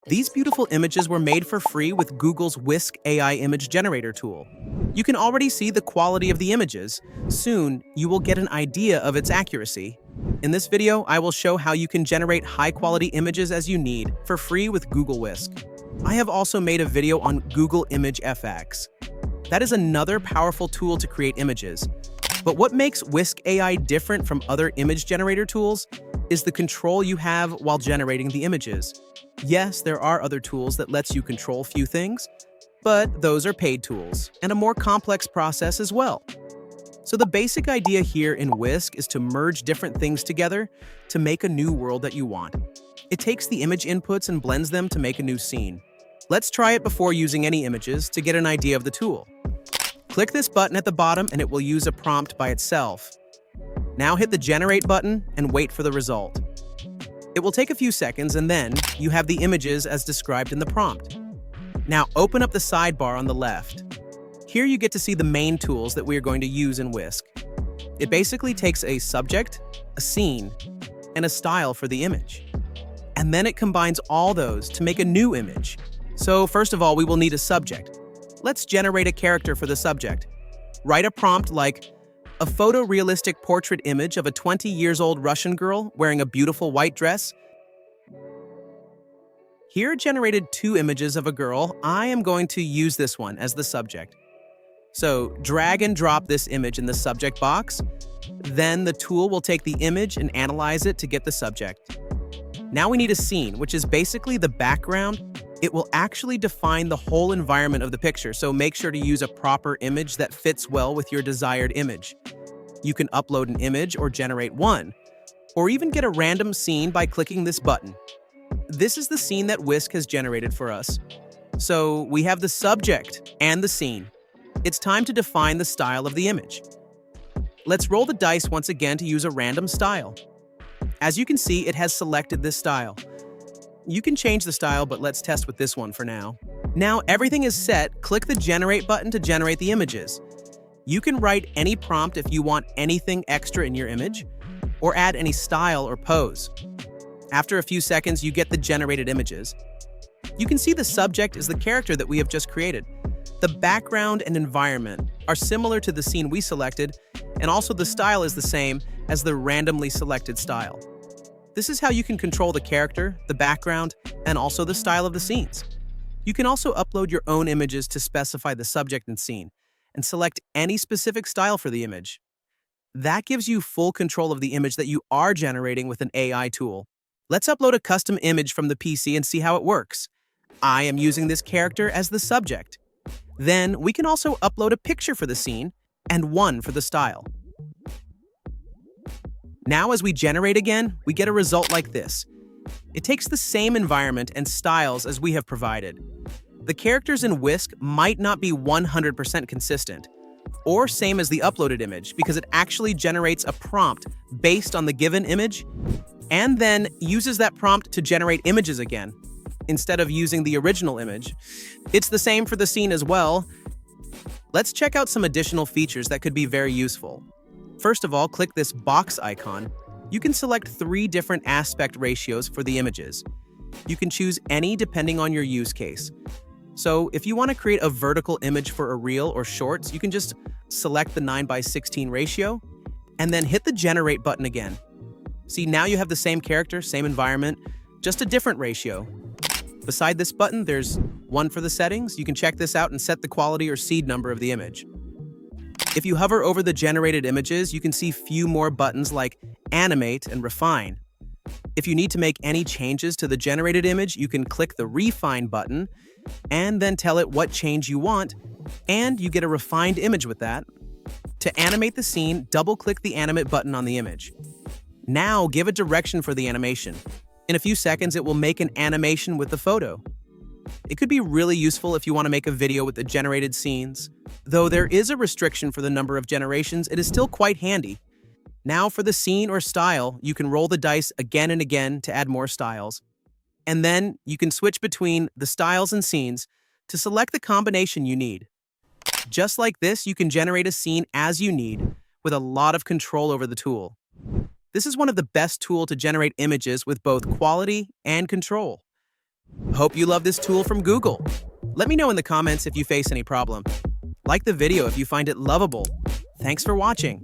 These beautiful images were made for free with Google's Whisk AI image generator tool. You can already see the quality of the images. Soon, you will get an idea of its accuracy. In this video, I will show how you can generate high-quality images as you need for free with Google Whisk. I have also made a video on Google Image FX. That is another powerful tool to create images. But what makes Whisk AI different from other image generator tools is the control you have while generating the images. Yes, there are other tools that lets you control few things, but those are paid tools and a more complex process as well. So the basic idea here in Whisk is to merge different things together to make a new world that you want. It takes the image inputs and blends them to make a new scene. Let's try it before using any images to get an idea of the tool. Click this button at the bottom and it will use a prompt by itself. Now hit the Generate button and wait for the result. It will take a few seconds and then you have the images as described in the prompt. Now open up the sidebar on the left. Here you get to see the main tools that we are going to use in Whisk. It basically takes a subject, a scene, and a style for the image. And then it combines all those to make a new image. So first of all, we will need a subject. Let's generate a character for the subject. Write a prompt like, a photorealistic portrait image of a 20-year-old Russian girl wearing a beautiful white dress. Here generated two images of a girl. I am going to use this one as the subject. So drag and drop this image in the subject box. Then the tool will take the image and analyze it to get the subject. Now we need a scene, which is basically the background. It will actually define the whole environment of the picture, so make sure to use a proper image that fits well with your desired image. You can upload an image or generate one, or even get a random scene by clicking this button. This is the scene that Whisk has generated for us. So we have the subject and the scene. It's time to define the style of the image. Let's roll the dice once again to use a random style. As you can see, it has selected this style. You can change the style, but let's test with this one for now. Now everything is set, click the Generate button to generate the images. You can write any prompt if you want anything extra in your image, or add any style or pose. After a few seconds, you get the generated images. You can see the subject is the character that we have just created. The background and environment are similar to the scene we selected, and also the style is the same as the randomly selected style. This is how you can control the character, the background, and also the style of the scenes. You can also upload your own images to specify the subject and scene, and select any specific style for the image. That gives you full control of the image that you are generating with an AI tool. Let's upload a custom image from the PC and see how it works. I am using this character as the subject. Then we can also upload a picture for the scene and one for the style. Now as we generate again, we get a result like this. It takes the same environment and styles as we have provided. The characters in Whisk might not be 100% consistent, or same as the uploaded image, because it actually generates a prompt based on the given image, and then uses that prompt to generate images again, instead of using the original image. It's the same for the scene as well. Let's check out some additional features that could be very useful. First of all, click this box icon. You can select 3 different aspect ratios for the images. You can choose any depending on your use case. So if you want to create a vertical image for a reel or shorts, you can just select the 9:16 ratio and then hit the Generate button again. See, now you have the same character, same environment, just a different ratio. Beside this button, there's one for the settings. You can check this out and set the quality or seed number of the image. If you hover over the generated images, you can see few more buttons like Animate and Refine. If you need to make any changes to the generated image, you can click the Refine button and then tell it what change you want, and you get a refined image with that. To animate the scene, double-click the Animate button on the image. Now give a direction for the animation. In a few seconds, it will make an animation with the photo. It could be really useful if you want to make a video with the generated scenes. Though there is a restriction for the number of generations, it is still quite handy. Now for the scene or style, you can roll the dice again and again to add more styles. And then you can switch between the styles and scenes to select the combination you need. Just like this, you can generate a scene as you need with a lot of control over the tool. This is one of the best tools to generate images with both quality and control. Hope you love this tool from Google. Let me know in the comments if you face any problem. Like the video if you find it lovable. Thanks for watching.